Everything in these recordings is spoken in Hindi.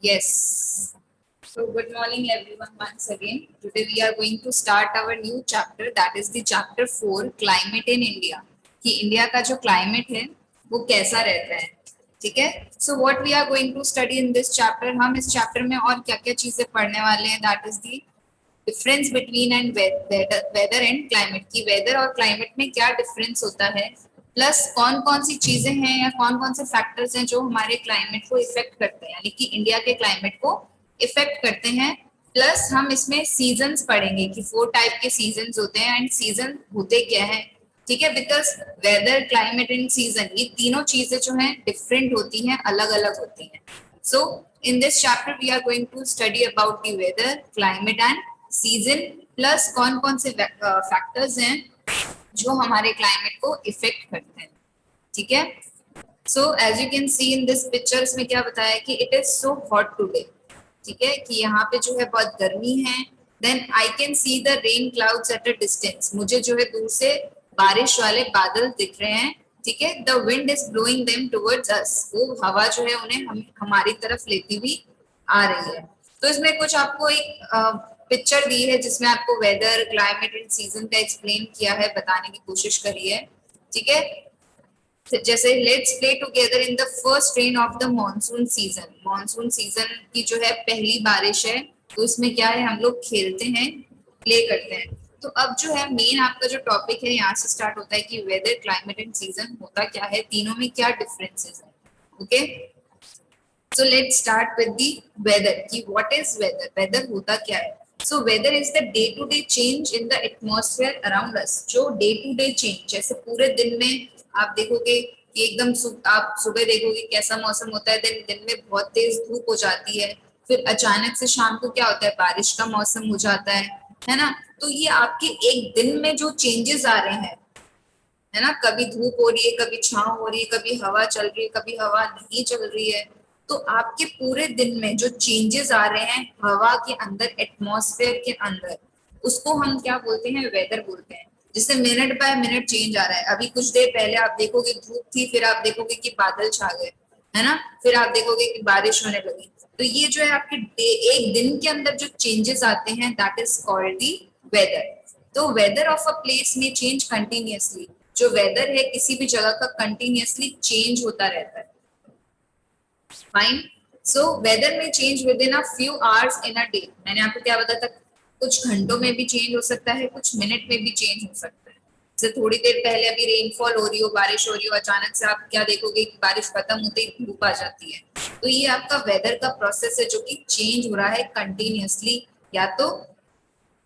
Yes. So good morning everyone once again. Today we are going to start our new chapter, that is the chapter 4 climate in India. कि इंडिया का जो क्लाइमेट है वो कैसा रहता है. ठीक है. So what we are going to study in this chapter, हम इस चैप्टर में और क्या क्या चीजें पढ़ने वाले हैं, that is the difference between and weather and climate, की वेदर और क्लाइमेट में क्या डिफरेंस होता है, प्लस कौन कौन सी चीजें हैं या कौन कौन से फैक्टर्स हैं जो हमारे क्लाइमेट को इफेक्ट करते हैं, यानी कि इंडिया के क्लाइमेट को इफेक्ट करते हैं. प्लस हम इसमें सीजन्स पढ़ेंगे कि 4 टाइप के सीजन्स होते हैं एंड सीजन होते क्या है. ठीक है. Because weather, climate and season, ये तीनों चीजें जो हैं डिफरेंट होती हैं, अलग अलग होती हैं. So in this chapter we are going to study about the weather, climate and season, plus कौन कौन से फैक्टर्स हैं जो हमारे क्लाइमेट को इफेक्ट करते हैं. ठीक है. So as you can see in this picture, इसमें क्या बताया कि it is so hot today. ठीक है, कि यहाँ पे जो है बहुत गर्मी है. Then I can see the rain clouds at a distance, मुझे जो है दूर से बारिश वाले बादल दिख रहे हैं. ठीक है. The wind is blowing them towards अस, वो हवा जो है उन्हें हमारी तरफ लेती हुई आ रही है. तो इसमें कुछ आपको एक पिक्चर दी है जिसमें आपको वेदर, क्लाइमेट एंड सीजन का एक्सप्लेन किया है, बताने की कोशिश करी है. ठीक है. जैसे let's play together in the first rain of the monsoon season. Monsoon season की जो है पहली बारिश है, तो इसमें क्या है, हम लोग खेलते हैं, प्ले करते हैं. तो अब जो है मेन आपका जो टॉपिक है यहाँ से स्टार्ट होता है कि वेदर, क्लाइमेट एंड सीजन होता क्या है, तीनों में क्या डिफरेंसेस है. Okay. So let's start with the weather. कि what is weather? Weather होता क्या है? So weather is the day-to-day change in the atmosphere around us. जो day-to-day change, जैसे पूरे दिन में आप देखोगे कि एकदम आप सुबह देखोगे कैसा मौसम होता है, दिन में बहुत तेज धूप हो जाती है, फिर अचानक से शाम को क्या होता है, बारिश का मौसम हो जाता है ना. तो ये आपके एक दिन में जो चेंजेस आ रहे हैं, है ना, कभी धूप हो रही है, कभी छांव हो रही है, कभी हवा चल रही है, कभी हवा नहीं चल रही है. तो आपके पूरे दिन में जो चेंजेस आ रहे हैं हवा के अंदर, एटमॉस्फेयर के अंदर, उसको हम क्या बोलते हैं, वेदर बोलते हैं. जिससे मिनट बाय मिनट चेंज आ रहा है. अभी कुछ देर पहले आप देखोगे धूप थी, फिर आप देखोगे कि बादल छा गए, है ना, फिर आप देखोगे कि बारिश होने लगी. तो ये जो है आपके एक दिन के अंदर जो चेंजेस आते हैं, that is called the weather. तो वेदर ऑफ अ प्लेस में चेंज कंटिन्यूअसली. जो वेदर है किसी भी जगह का कंटिन्यूअसली चेंज होता रहता है. फाइन. सो वेदर में change with in a few hours in a day. मैंने आपको क्या बताया था, कुछ घंटों में भी चेंज हो सकता है, कुछ मिनट में भी चेंज हो सकता है. जैसे थोड़ी देर पहले अभी रेनफॉल हो रही हो, बारिश हो रही हो, अचानक से आप क्या देखोगे कि बारिश खत्म होते ही धूप आ जाती है. तो ये आपका वेदर का प्रोसेस है जो कि चेंज हो रहा है कंटिन्यूअसली. या तो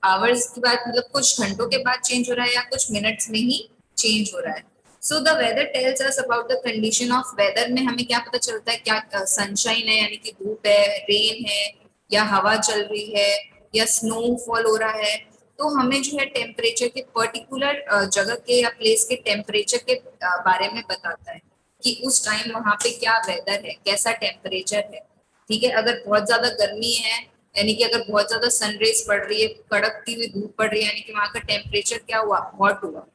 आवर्स की बात, मतलब कुछ घंटों के बाद चेंज हो रहा है, या कुछ मिनट्स में ही चेंज हो रहा है. So the weather tells us about the condition of weather. में हमें क्या पता चलता है, क्या सनशाइन है यानी कि धूप है, रेन है, या हवा चल रही है, या स्नोफॉल हो रहा है. तो हमें जो है टेम्परेचर के पर्टिकुलर जगह के या प्लेस के टेम्परेचर के बारे में बताता है कि उस टाइम वहां पे क्या वेदर है, कैसा टेम्परेचर है. ठीक है. अगर बहुत ज्यादा गर्मी है, यानी कि अगर बहुत ज्यादा सनरेज पड़ रही है, कड़कती हुई धूप पड़ रही है, यानी कि वहां का टेम्परेचर क्या हुआ, हॉट हुआ.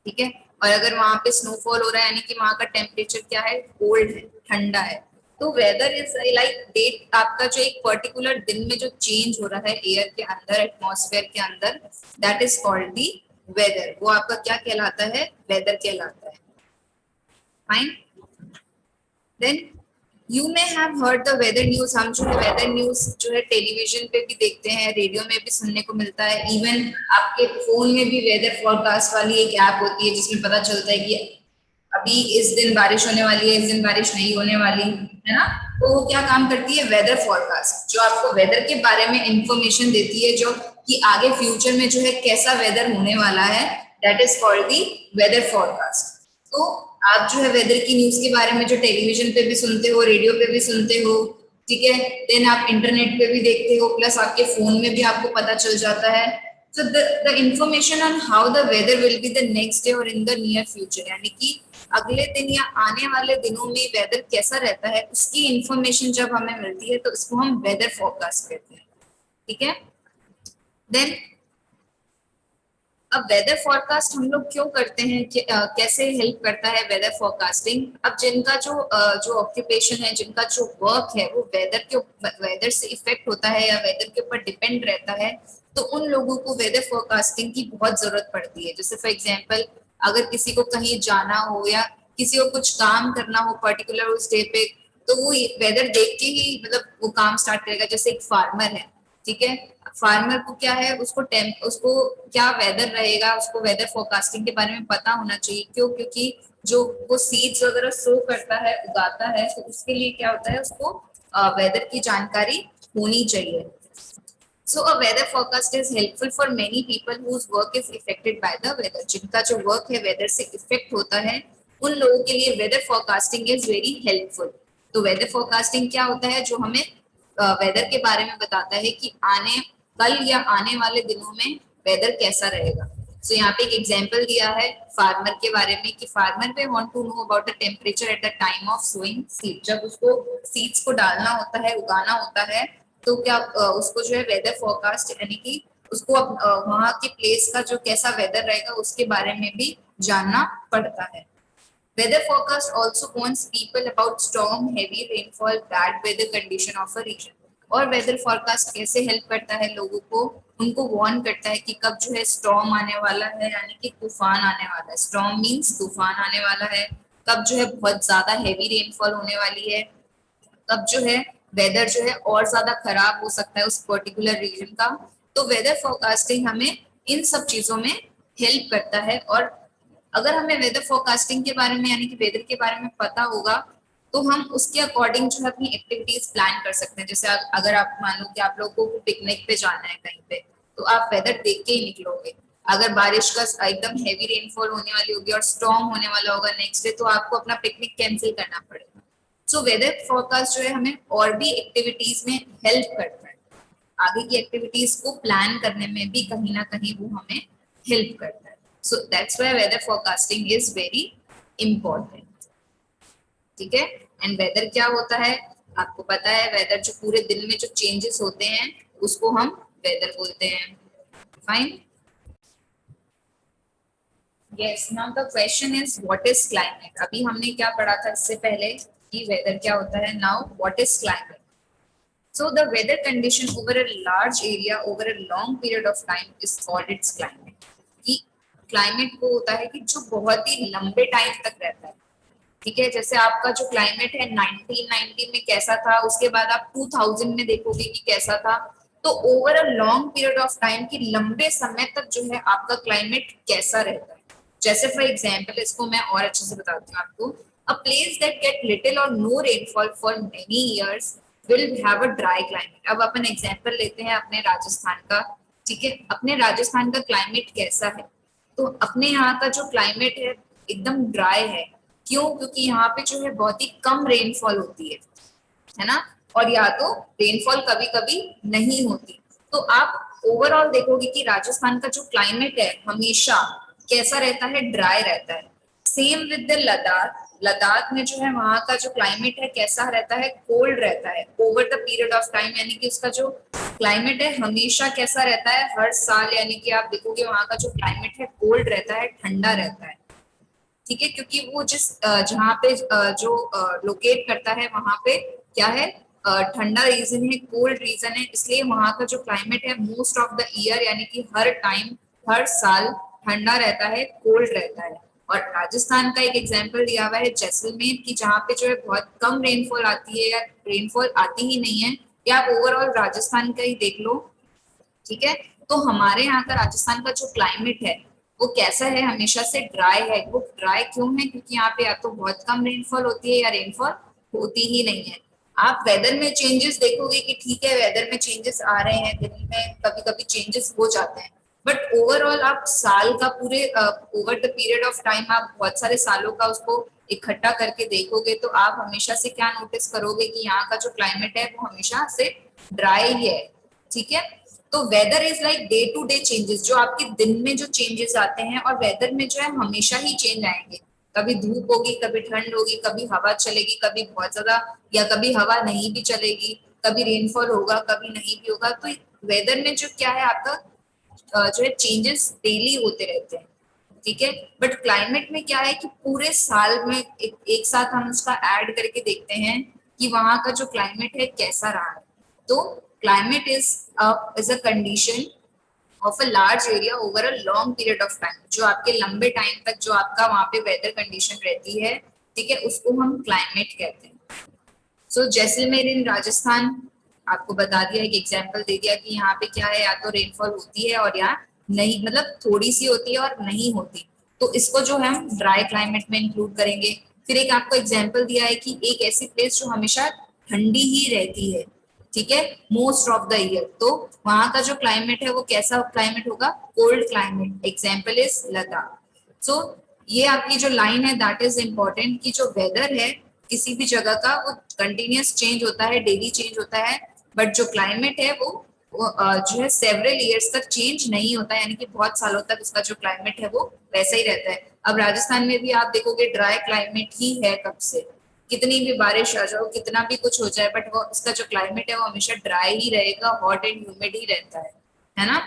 ठीक है. और अगर वहां पे स्नोफॉल हो रहा है, यानी कि वहां का टेम्परेचर क्या है, कोल्ड है, ठंडा है. तो वेदर इज लाइक डेट, आपका जो एक पर्टिकुलर दिन में जो चेंज हो रहा है एयर के अंदर, एटमॉस्फेयर के अंदर, that is called the weather. वो आपका क्या कहलाता है, वेदर कहलाता है. Fine. Then you may have heard the weather news. हम जो है वेदर न्यूज जो है टेलीविजन पे भी देखते हैं, रेडियो में भी सुनने को मिलता है. इवन आपके फोन में भी वेदर फोरकास्ट वाली एक ऐप होती है जिसमें पता चलता है कि अभी इस दिन बारिश होने वाली है, इस दिन बारिश नहीं होने वाली है ना. तो वो क्या काम करती है, वेदर फोरकास्ट, जो आपको वेदर के बारे में इंफॉर्मेशन देती है, जो कि आगे फ्यूचर में जो है कैसा वेदर होने वाला है, that is called the weather forecast. तो आप जो है वेदर की न्यूज के बारे में जो टेलीविजन पे भी सुनते हो, रेडियो पे भी सुनते हो, ठीक है, देन आप इंटरनेट पे भी देखते हो, प्लस आपके फोन में भी आपको पता चल जाता है. So the information on how the weather will be the next day or in the near future, यानी कि अगले दिन या आने वाले दिनों में वेदर कैसा रहता है, उसकी इंफॉर्मेशन जब हमें मिलती है तो इसको हम वेदर फोरकास्ट कहते हैं. ठीक है. देन अब वेदर फोरकास्ट हम लोग क्यों करते हैं कैसे हेल्प करता है वेदर फोरकास्टिंग? अब जिनका जो ऑक्यूपेशन है, जिनका जो वर्क है वो वेदर से इफेक्ट होता है या वेदर के ऊपर डिपेंड रहता है, तो उन लोगों को वेदर फोरकास्टिंग की बहुत जरूरत पड़ती है। जैसे फॉर एग्जाम्पल, अगर किसी को कहीं जाना हो या किसी को कुछ काम करना हो पर्टिकुलर उस डे पे, तो वो वेदर देख के ही मतलब वो काम स्टार्ट करेगा। जैसे एक फार्मर है, ठीक है, फार्मर को क्या है, उसको क्या वेदर रहेगा, उसको वेदर फोरकास्टिंग के बारे में पता होना चाहिए। क्यों? क्योंकि जो वो सीड्स वगैरह सो करता है, उगाता है, तो उसके लिए क्या होता है, उसको वेदर की जानकारी होनी चाहिए। So a weather forecast is helpful for many people whose work is affected by the weather. जिनका जो वर्क है वेदर से इफेक्ट होता है, उन लोगों के लिए weather forecasting is very helpful. तो वेदर फोरकास्टिंग क्या होता है? जो हमें वेदर के बारे में बताता है कि कल या आने वाले दिनों में वेदर कैसा रहेगा। सो यहाँ पे एक एग्जांपल दिया है फार्मर के बारे में कि फार्मर वे want to know about the temperature at the time of sowing seed. जब उसको सीड्स को डालना होता है, उगाना होता है, तो क्या उसको जो है वेदर फोरकास्ट यानी कि उसको वहां के प्लेस का जो कैसा वेदर रहेगा उसके बारे में भी जानना पड़ता है। Weather forecast also warns people about storm, heavy rainfall, bad weather condition of a region. और वेदर फोरकास्ट कैसे हेल्प करता है लोगों को? उनको वार्न करता है कि कब जो है स्टॉर्म आने वाला है, यानी कि तूफान आने वाला है। स्टॉर्म मींस तूफान आने वाला है। कब जो है बहुत ज्यादा हेवी रेनफॉल होने वाली है, तब जो है वेदर जो है और ज्यादा खराब हो सकता है उस पर्टिकुलर रीजन का। तो वेदर फोरकास्टिंग हमें इन सब चीजों में हेल्प करता है। और अगर हमें वेदर फोरकास्टिंग के बारे में यानी कि वेदर के बारे में पता होगा, तो हम उसके अकॉर्डिंग जो है अपनी एक्टिविटीज प्लान कर सकते हैं। जैसे अगर आप मान लो कि आप लोगों को पिकनिक पे जाना है कहीं पे, तो आप वेदर देख के ही निकलोगे। अगर बारिश का एकदम हेवी रेनफॉल होने वाली होगी और स्टॉर्म होने वाला होगा नेक्स्ट डे, तो आपको अपना पिकनिक कैंसिल करना पड़ेगा। सो वेदर फोरकास्ट जो है हमें और भी एक्टिविटीज में हेल्प करता है। आगे की एक्टिविटीज को प्लान करने में भी कहीं ना कहीं वो हमें हेल्प करता है। So that's why weather forecasting is very important. ठीक है। एंड वेदर क्या होता है आपको पता है? वेदर जो पूरे दिन में जो चेंजेस होते हैं उसको हम वेदर बोलते हैं। Fine. Yes, now the question is what is climate. अभी हमने क्या पढ़ा था इससे पहले कि वेदर क्या होता है। Now what is climate? So the weather condition over a large area over a long period of time is called its climate. कि क्लाइमेट को होता है कि जो बहुत ही लंबे टाइम तक रहता है। ठीक है, जैसे आपका जो क्लाइमेट है 1990 में कैसा था, उसके बाद आप 2000 में देखोगे कि कैसा था। तो over a long period of time की लंबे समय तक जो है आपका क्लाइमेट कैसा रहता है। जैसे फॉर एग्जाम्पल, इसको मैं और अच्छे से बताती हूँ आपको। A place that get little और no rainfall for many years will have a dry climate. अब अपन एग्जाम्पल लेते हैं अपने राजस्थान का। ठीक है, अपने राजस्थान का क्लाइमेट कैसा है? तो अपने यहाँ का जो क्लाइमेट है एकदम ड्राई है। क्यों? क्योंकि यहाँ पे जो है बहुत ही कम रेनफॉल होती है ना, और या तो रेनफॉल कभी कभी नहीं होती। तो आप ओवरऑल देखोगे कि राजस्थान का जो क्लाइमेट है हमेशा कैसा रहता है? ड्राई रहता है। Same with the Ladakh. Ladakh में जो है वहां का जो क्लाइमेट है कैसा रहता है? कोल्ड रहता है over the period of time, यानी कि उसका जो क्लाइमेट है हमेशा कैसा रहता है? हर साल यानी कि आप देखोगे वहां का जो क्लाइमेट है कोल्ड रहता है, ठंडा रहता है। ठीक है, क्योंकि वो जहाँ पे जो लोकेट करता है वहां पे क्या है? ठंडा रीजन है, कोल्ड रीजन है, इसलिए वहां का जो क्लाइमेट है मोस्ट ऑफ द ईयर यानी कि हर टाइम, हर साल ठंडा रहता है, कोल्ड रहता है। और राजस्थान का एक एग्जाम्पल दिया हुआ है जैसलमेर की, जहाँ पे जो है बहुत कम रेनफॉल आती है या रेनफॉल आती ही नहीं है। या आप ओवरऑल राजस्थान का ही देख लो। ठीक है, तो हमारे यहाँ का राजस्थान का जो क्लाइमेट है वो कैसा है? हमेशा से ड्राई है। वो ड्राई क्यों है? क्योंकि यहाँ पे या तो बहुत कम रेनफॉल होती है या रेनफॉल होती ही नहीं है। आप वेदर में चेंजेस देखोगे कि ठीक है वेदर में चेंजेस आ रहे हैं, दिन में कभी कभी चेंजेस हो जाते हैं, बट ओवरऑल आप साल का पूरे over the period of time आप बहुत सारे सालों का उसको इकट्ठा करके देखोगे तो आप हमेशा से क्या नोटिस करोगे कि यहाँ का जो क्लाइमेट है वो हमेशा से ड्राई ही है। ठीक है, तो weather is like day to day changes, जो आपके दिन में जो चेंजेस आते हैं, और वेदर में जो है हमेशा ही चेंज आएंगे। कभी धूप होगी, कभी ठंड होगी, कभी हवा चलेगी, कभी बहुत ज्यादा, या कभी हवा नहीं भी चलेगी, कभी रेनफॉल होगा, कभी नहीं भी होगा। तो वेदर में जो क्या है आपका जो है चेंजेस डेली होते रहते हैं, ठीक है। बट क्लाइमेट में क्या है कि पूरे साल में एक साथ हम उसका ऐड करके देखते हैं कि वहां का जो क्लाइमेट है कैसा रहा है। तो climate is a condition of a large area over a long period of time, जो आपके लंबे टाइम तक जो आपका वहां पे वेदर कंडीशन रहती है, ठीक है, उसको हम क्लाइमेट कहते हैं। सो जैसलमेर इन राजस्थान, आपको बता दिया, एक एग्जांपल दे दिया कि यहाँ पे क्या है, या तो रेनफॉल होती है और या नहीं, मतलब थोड़ी सी होती है और नहीं होती, तो इसको जो है हम ड्राई क्लाइमेट में इंक्लूड करेंगे। फिर एक आपको एग्जांपल दिया है कि एक ऐसी प्लेस जो हमेशा ठंडी ही रहती है, ठीक है, मोस्ट ऑफ द ईयर, तो वहां का जो क्लाइमेट है वो कैसा क्लाइमेट होगा, cold climate, example is Ladakh. So ये आपकी जो लाइन है दैट इज इम्पोर्टेंट कि जो वेदर है किसी भी जगह का वो कंटिन्यूस चेंज होता है, डेली चेंज होता है, बट जो क्लाइमेट है वो जो है सेवरल ईयर्स तक चेंज नहीं होता है, यानी कि बहुत सालों तक उसका जो क्लाइमेट है वो वैसा ही रहता है। अब राजस्थान में भी आप देखोगे ड्राई क्लाइमेट ही है कब से, कितनी भी बारिश आ जाओ, कितना भी कुछ हो जाए, बट वो उसका जो क्लाइमेट है वो हमेशा ड्राई ही रहेगा, हॉट एंड ह्यूमिड ही रहता है ना।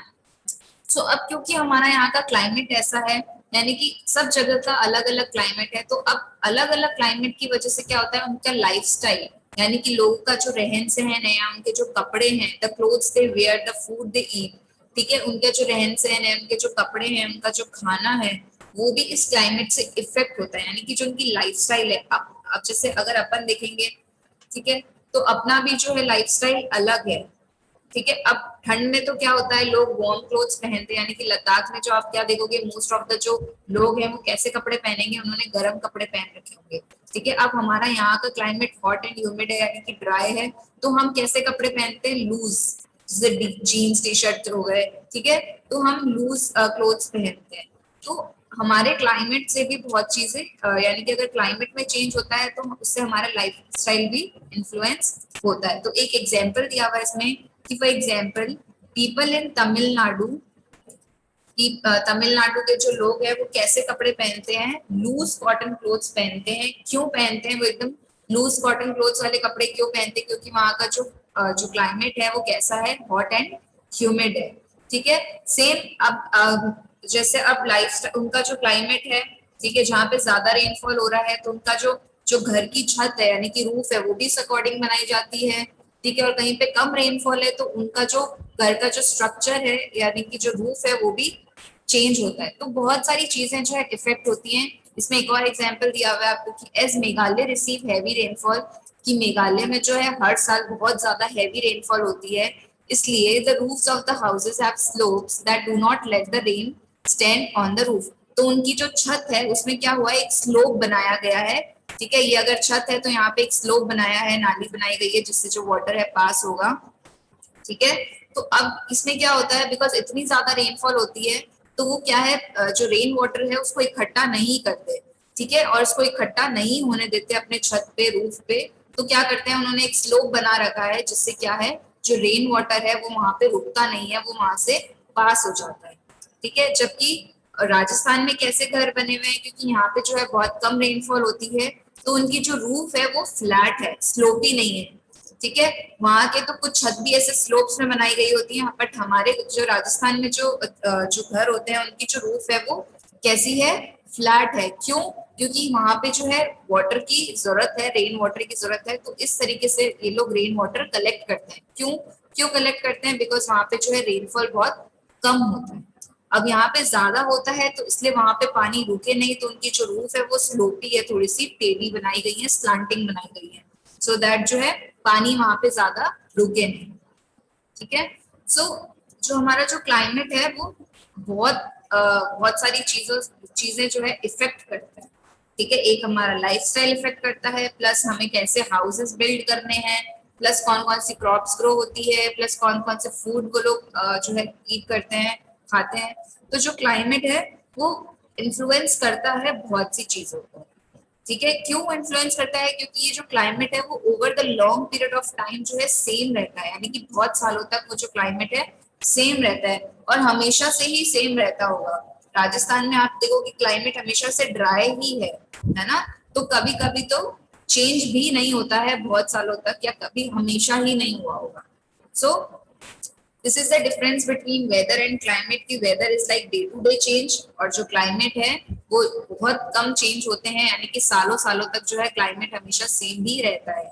सो अब क्योंकि हमारा यहाँ का क्लाइमेट ऐसा है, यानी कि सब जगह का अलग अलग क्लाइमेट है, तो अब अलग अलग क्लाइमेट की वजह से क्या होता है, उनका लाइफस्टाइल, यानी कि लोगों का जो रहन सहन है, या उनके जो कपड़े हैं, the clothes they wear, the food they eat, ठीक है, उनके जो रहन सहन है, उनके जो कपड़े हैं, उनका जो खाना है, वो भी इस क्लाइमेट से इफेक्ट होता है, यानी कि जो उनकी लाइफस्टाइल है। अब जैसे अगर अपन देखेंगे, ठीक है, तो अपना भी जो है लाइफस्टाइल अलग है, ठीक है। अब ठंड में तो क्या होता है, लोग वार्म क्लोथ्स पहनते हैं, यानी कि लद्दाख में जो आप क्या देखोगे, मोस्ट ऑफ द जो लोग हैं वो कैसे कपड़े पहनेंगे, उन्होंने गर्म कपड़े पहन रखे होंगे, ठीक है। अब हमारा यहाँ का क्लाइमेट हॉट एंड ह्यूमिड है, यानी कि ड्राई है, तो हम कैसे कपड़े पहनते हैं, लूज, जैसे जीन्स टी शर्ट हो गए, ठीक है, तो हम लूज क्लोथ्स पहनते हैं। तो हमारे क्लाइमेट से भी बहुत चीजें यानी कि अगर क्लाइमेट में चेंज होता है तो उससे हमारा लाइफ स्टाइल भी इन्फ्लुएंस होता है। तो एक एग्जाम्पल दिया हुआ है इसमें कि for example people in Tamil Nadu, कि तमिलनाडु के जो लोग हैं वो कैसे कपड़े पहनते हैं, लूज कॉटन क्लोथ्स पहनते हैं। क्यों पहनते हैं वो एकदम लूज कॉटन क्लोथ्स वाले कपड़े क्यों पहनते हैं, क्योंकि वहां का जो क्लाइमेट है वो कैसा है, हॉट एंड ह्यूमिड है, ठीक है। सेम अब जैसे अब लाइफ उनका जो क्लाइमेट है, ठीक है, जहाँ पे ज्यादा रेनफॉल हो रहा है, तो उनका जो जो घर की छत है, यानी कि रूफ है, वो भी इस अकॉर्डिंग बनाई जाती है, ठीक है। और कहीं पे कम रेनफॉल है तो उनका जो घर का जो स्ट्रक्चर है, यानी कि जो रूफ है, वो भी चेंज होता है। तो बहुत सारी चीजें जो है इफेक्ट होती हैं। इसमें एक और एग्जांपल दिया हुआ है आपको कि as Meghalaya receive heavy rainfall, कि मेघालय में जो है हर साल बहुत ज्यादा हैवी रेनफॉल होती है, इसलिए the roofs of the houses have slopes that do not let the rain stand on the roof. तो उनकी जो छत है उसमें क्या हुआ है, एक स्लोप बनाया गया है, ठीक है। ये अगर छत है तो यहाँ पे एक स्लोप बनाया है, नाली बनाई गई है, जिससे जो वाटर है पास होगा, ठीक है। तो अब इसमें क्या होता है, बिकॉज इतनी ज्यादा रेनफॉल होती है, तो वो क्या है, जो रेन वाटर है उसको इकट्ठा नहीं करते, ठीक है, और उसको इकट्ठा नहीं होने देते अपने छत पे, रूफ पे। तो क्या करते हैं, उन्होंने एक स्लोप बना रखा है, जिससे क्या है, जो रेन वाटर है वो वहां पे रुकता नहीं है, वो वहां से पास हो जाता है, ठीक है। जबकि राजस्थान में कैसे घर बने हुए हैं, क्योंकि यहाँ पे जो है बहुत कम रेनफॉल होती है, तो उनकी जो रूफ है वो फ्लैट है, स्लोपी नहीं है, ठीक है। वहां के तो कुछ छत भी ऐसे स्लोप्स में बनाई गई होती है, बट हमारे जो राजस्थान में जो घर होते हैं उनकी जो रूफ है वो कैसी है, फ्लैट है। क्यों, क्योंकि वहां पे जो है वाटर की जरूरत है, रेन वाटर की जरूरत है, तो इस तरीके से ये लोग रेन वाटर कलेक्ट करते हैं। क्यों क्यों कलेक्ट करते हैं, बिकॉज वहां पे जो है रेनफॉल बहुत कम होता है। अब यहाँ पे ज्यादा होता है तो इसलिए वहां पे पानी रुके नहीं, तो उनकी जो रूफ है वो स्लोपी है, थोड़ी सी टेढ़ी बनाई गई है, स्लांटिंग बनाई गई है, सो दैट जो है पानी वहां पे ज्यादा रुके नहीं, ठीक है। सो जो हमारा जो क्लाइमेट है वो बहुत सारी चीजें जो है इफेक्ट करता है, ठीक है। एक हमारा लाइफस्टाइल इफेक्ट करता है, प्लस हमें कैसे हाउसेस बिल्ड करने हैं, प्लस कौन कौन सी क्रॉप्स ग्रो होती है, प्लस कौन कौन से फूड वो लोग जो है ईट करते हैं, खाते हैं। तो जो क्लाइमेट है वो इन्फ्लुएंस करता है बहुत सी चीजों को, ठीक है। क्यों इन्फ्लुएंस करता है, क्योंकि ये जो क्लाइमेट है वो over the long period of time जो है सेम रहता है, यानी कि बहुत सालों तक वो जो क्लाइमेट है सेम रहता है, और हमेशा से ही सेम रहता होगा। राजस्थान में आप देखो कि क्लाइमेट हमेशा से ड्राई ही है ना। तो कभी कभी तो चेंज भी नहीं होता है बहुत सालों तक, या कभी हमेशा ही नहीं हुआ होगा। So this is the difference between weather and climate की weather is like day to day change और जो क्लाइमेट है वो बहुत कम चेंज होते हैं, यानी कि सालों सालों तक जो है क्लाइमेट हमेशा सेम ही रहता है।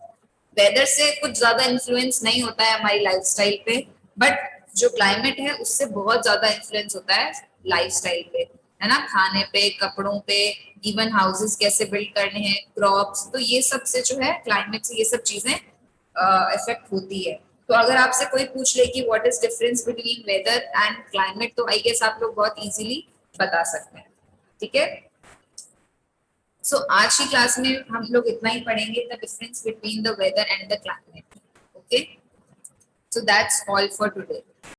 वेदर से कुछ ज्यादा इन्फ्लुएंस नहीं होता है हमारी लाइफस्टाइल पे, बट जो क्लाइमेट है उससे बहुत ज्यादा इन्फ्लुएंस होता है लाइफस्टाइल पे, है ना, खाने पे, कपड़ों पे, इवन हाउसेस कैसे बिल्ड करने हैं, क्रॉप्स, तो ये सब से जो है क्लाइमेट से ये सब चीजें इफेक्ट होती है। तो अगर आपसे कोई पूछ ले कि what is difference between weather and climate, तो आई गेस आप लोग बहुत इजीली बता सकते हैं। ठीक है, सो आज की क्लास में हम लोग इतना ही पढ़ेंगे, the difference between the weather and the climate. Okay, so that's all for today.